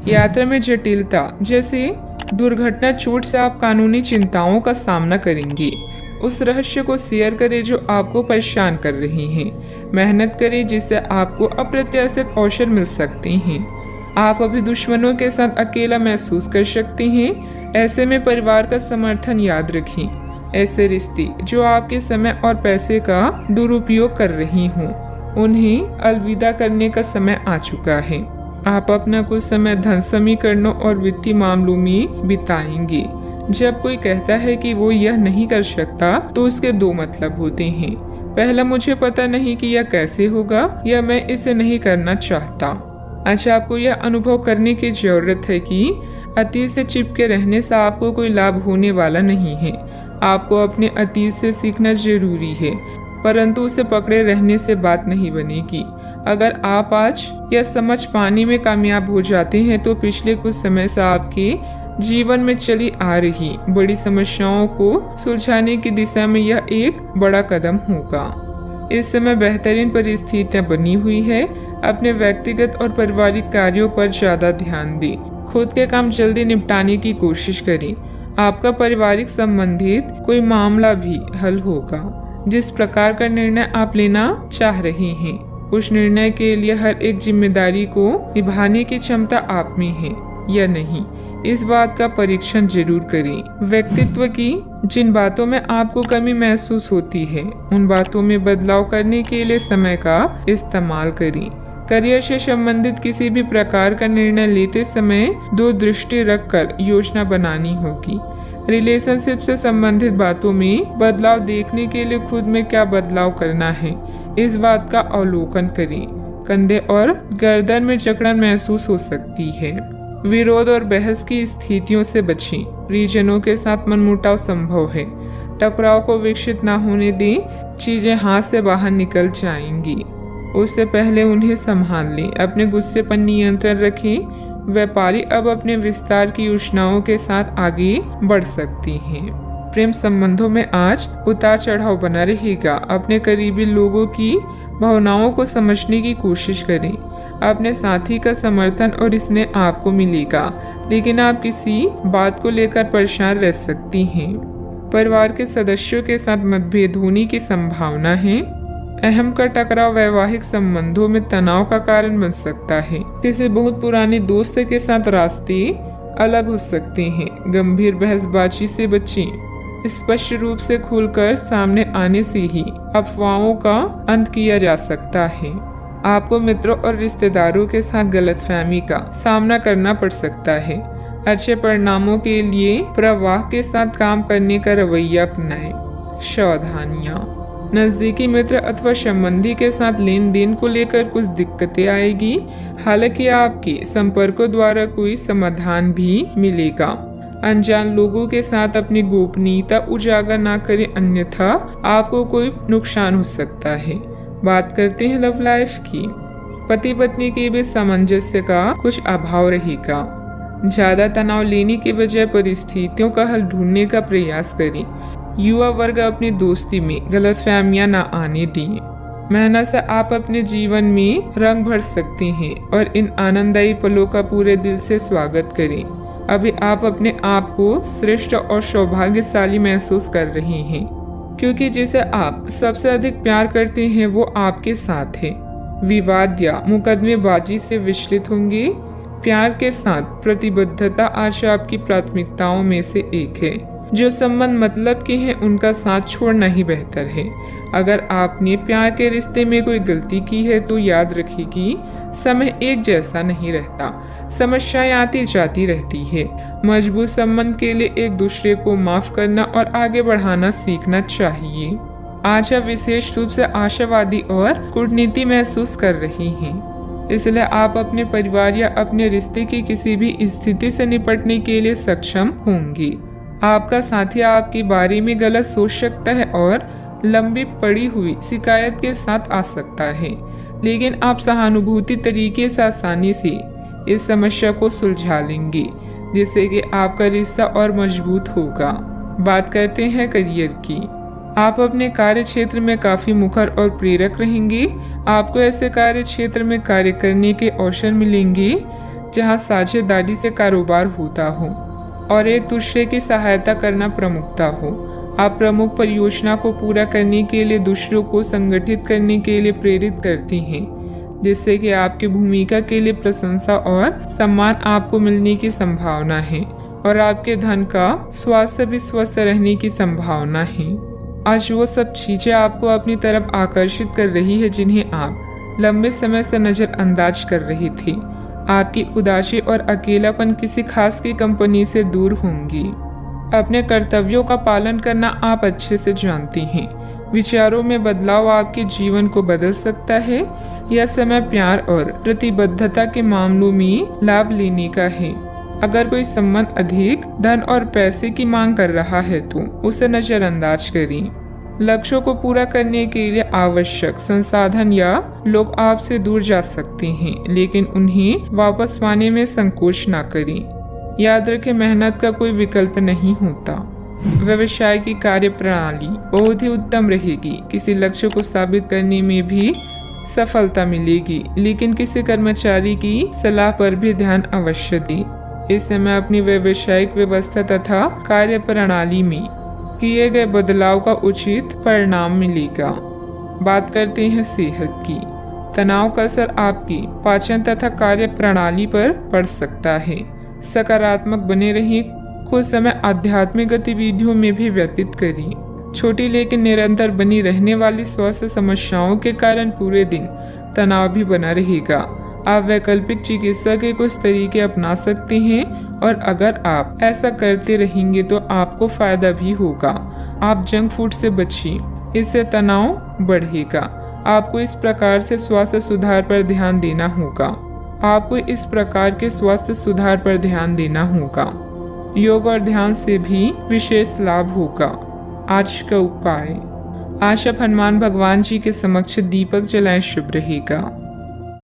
यात्रा में जटिलता जैसे दुर्घटना चोट से आप कानूनी चिंताओं का सामना करेंगे। उस रहस्य को शेयर करें जो आपको परेशान कर रही हैं। मेहनत करें जिससे आपको अप्रत्याशित अवसर मिल सकते हैं। आप अभी दुश्मनों के साथ अकेला महसूस कर सकते हैं। ऐसे में परिवार का समर्थन याद रखें। ऐसे रिश्ते जो आपके समय और पैसे का दुरुपयोग कर रही हों, उन्हें अलविदा करने का समय आ चुका है। आप अपना कुछ समय धन समीकरणों और वित्तीय मामलों में बिताएंगे। जब कोई कहता है कि वो यह नहीं कर सकता तो उसके दो मतलब होते हैं। पहला, मुझे पता नहीं कि यह कैसे होगा, या मैं इसे नहीं करना चाहता। अच्छा, आपको यह अनुभव करने की जरूरत है कि अतीत से चिपके रहने से आपको कोई लाभ होने वाला नहीं है। आपको अपने अतीत से सीखना जरूरी है, परंतु उसे पकड़े रहने से बात नहीं बनेगी। अगर आप आज यह समझ पाने में कामयाब हो जाते हैं तो पिछले कुछ समय से आपके जीवन में चली आ रही बड़ी समस्याओं को सुलझाने की दिशा में यह एक बड़ा कदम होगा। इस समय बेहतरीन परिस्थितियां बनी हुई है। अपने व्यक्तिगत और पारिवारिक कार्यों पर ज्यादा ध्यान दें। खुद के काम जल्दी निपटाने की कोशिश करें। आपका पारिवारिक संबंधित कोई मामला भी हल होगा। जिस प्रकार का निर्णय आप लेना चाह रहे हैं, उस निर्णय के लिए हर एक जिम्मेदारी को निभाने की क्षमता आप में है या नहीं, इस बात का परीक्षण जरूर करें। व्यक्तित्व की जिन बातों में आपको कमी महसूस होती है, उन बातों में बदलाव करने के लिए समय का इस्तेमाल करें। करियर से संबंधित किसी भी प्रकार का निर्णय लेते समय दूरदृष्टि रखकर योजना बनानी होगी। रिलेशनशिप से संबंधित बातों में बदलाव देखने के लिए खुद में क्या बदलाव करना है, इस बात का अवलोकन करें। कंधे और गर्दन में जकड़न महसूस हो सकती है। विरोध और बहस की स्थितियों से बचें। परिजनों के साथ मनमुटाव संभव है। टकराव को विकसित न होने दें। चीजें हाथ से बाहर निकल जाएंगी, उससे पहले उन्हें संभाल लें। अपने गुस्से पर नियंत्रण रखें। व्यापारी अब अपने विस्तार की योजनाओं के साथ आगे बढ़ सकती हैं। प्रेम संबंधों में आज उतार चढ़ाव बना रहेगा। अपने करीबी लोगों की भावनाओं को समझने की कोशिश करें। अपने साथी का समर्थन और स्नेह आपको मिलेगा, लेकिन आप किसी बात को लेकर परेशान रह सकती हैं। परिवार के सदस्यों के साथ मतभेद होने की संभावना है। अहम का टकराव वैवाहिक संबंधों में तनाव का कारण बन सकता है। किसी बहुत पुराने दोस्त के साथ रास्ते अलग हो सकते हैं। गंभीर बहसबाजी से बचें। स्पष्ट रूप से खुलकर सामने आने से ही अफवाहों का अंत किया जा सकता है। आपको मित्रों और रिश्तेदारों के साथ गलतफहमी का सामना करना पड़ सकता है। अच्छे परिणामों के लिए प्रवाह के साथ काम करने का रवैया अपनाएं। सावधानियां, नजदीकी मित्र अथवा संबंधी के साथ लेन देन को लेकर कुछ दिक्कतें आएगी। हालांकि आपके संपर्कों द्वारा कोई समाधान भी मिलेगा। अनजान लोगों के साथ अपनी गोपनीयता उजागर ना करें, अन्यथा आपको कोई नुकसान हो सकता है। बात करते हैं लव लाइफ की। पति पत्नी के बीच सामंजस्य का कुछ अभाव रहेगा। ज्यादा तनाव लेने के बजाय परिस्थितियों का हल ढूंढने का प्रयास करें। युवा वर्ग अपनी दोस्ती में गलतफहमियां न आने दें। मेहनत से आप अपने जीवन में रंग भर सकते हैं और इन आनंददायी पलों का पूरे दिल से स्वागत करें। अभी आप अपने आप को श्रेष्ठ और सौभाग्यशाली महसूस कर रहे हैं, क्योंकि जिसे आप सबसे अधिक प्यार करते हैं वो आपके साथ है। विवाद या मुकदमेबाजी से विचलित होंगे। प्यार के साथ प्रतिबद्धता आज आपकी प्राथमिकताओं में से एक है। जो संबंध मतलब के हैं उनका साथ छोड़ना ही बेहतर है। अगर आपने प्यार के रिश्ते में कोई गलती की है तो याद रखिए कि समय एक जैसा नहीं रहता। समस्याएं आती जाती रहती है। मजबूत संबंध के लिए एक दूसरे को माफ करना और आगे बढ़ाना सीखना चाहिए। आज आप विशेष रूप से आशावादी और कूटनीति महसूस कर रही हैं, इसलिए आप अपने परिवार या अपने रिश्ते की किसी भी स्थिति से निपटने के लिए सक्षम होंगी। आपका साथी आपके बारे में गलत सोच सकता है और लंबी पड़ी हुई शिकायत के साथ आ सकता है, लेकिन आप सहानुभूति तरीके से आसानी से इस समस्या को सुलझा लेंगे, जिससे कि आपका रिश्ता और मजबूत होगा। बात करते हैं करियर की। आप अपने कार्य क्षेत्र में काफी मुखर और प्रेरक रहेंगे। आपको ऐसे कार्य क्षेत्र में कार्य करने के अवसर मिलेंगे जहां साझेदारी से कारोबार होता हो और एक दूसरे की सहायता करना प्रमुखता हो। आप प्रमुख परियोजना को पूरा करने के लिए दूसरों को संगठित करने के लिए प्रेरित करती हैं, जिससे कि आपकी भूमिका के लिए प्रशंसा और सम्मान आपको मिलने की संभावना है और आपके धन का स्वास्थ्य भी स्वस्थ रहने की संभावना है। आज वो सब चीजें आपको अपनी तरफ आकर्षित कर रही है जिन्हें आप लंबे समय से नजरअंदाज कर रही थी। आपकी उदासी और अकेलापन किसी खास की कंपनी से दूर होंगी। अपने कर्तव्यों का पालन करना आप अच्छे से जानती हैं। विचारों में बदलाव आपके जीवन को बदल सकता है। यह समय प्यार और प्रतिबद्धता के मामलों में लाभ लेने का है। अगर कोई संबंध अधिक धन और पैसे की मांग कर रहा है तो उसे नजरअंदाज करें। लक्ष्यों को पूरा करने के लिए आवश्यक संसाधन या लोग आपसे दूर जा सकते हैं, लेकिन उन्हें वापस पाने में संकोच न करें। याद रखें, मेहनत का कोई विकल्प नहीं होता। व्यवसाय की कार्यप्रणाली बहुत ही उत्तम रहेगी। किसी लक्ष्य को साबित करने में भी सफलता मिलेगी, लेकिन किसी कर्मचारी की सलाह पर भी ध्यान अवश्य दें। इस समय अपनी व्यावसायिक व्यवस्था तथा कार्य प्रणाली में किए गए बदलाव का उचित परिणाम मिलेगा। बात करते हैं सेहत की। तनाव का असर आपकी पाचन तथा कार्य प्रणाली पर पड़ सकता है। सकारात्मक बने रहें। कुछ समय आध्यात्मिक गतिविधियों में भी व्यतीत करें। छोटी लेकिन निरंतर बनी रहने वाली स्वास्थ्य समस्याओं के कारण पूरे दिन तनाव भी बना रहेगा। आप वैकल्पिक चिकित्सा के कुछ तरीके अपना सकते हैं और अगर आप ऐसा करते रहेंगे तो आपको फायदा भी होगा। आप जंक फूड से बचिए, इससे तनाव बढ़ेगा। आपको इस प्रकार से स्वास्थ्य सुधार पर ध्यान देना होगा। आपको इस प्रकार के स्वास्थ्य सुधार पर ध्यान देना होगा। योग और ध्यान से भी विशेष लाभ होगा। आज का उपाय, आज आप हनुमान भगवान जी के समक्ष दीपक जलाएं, शुभ रहेगा।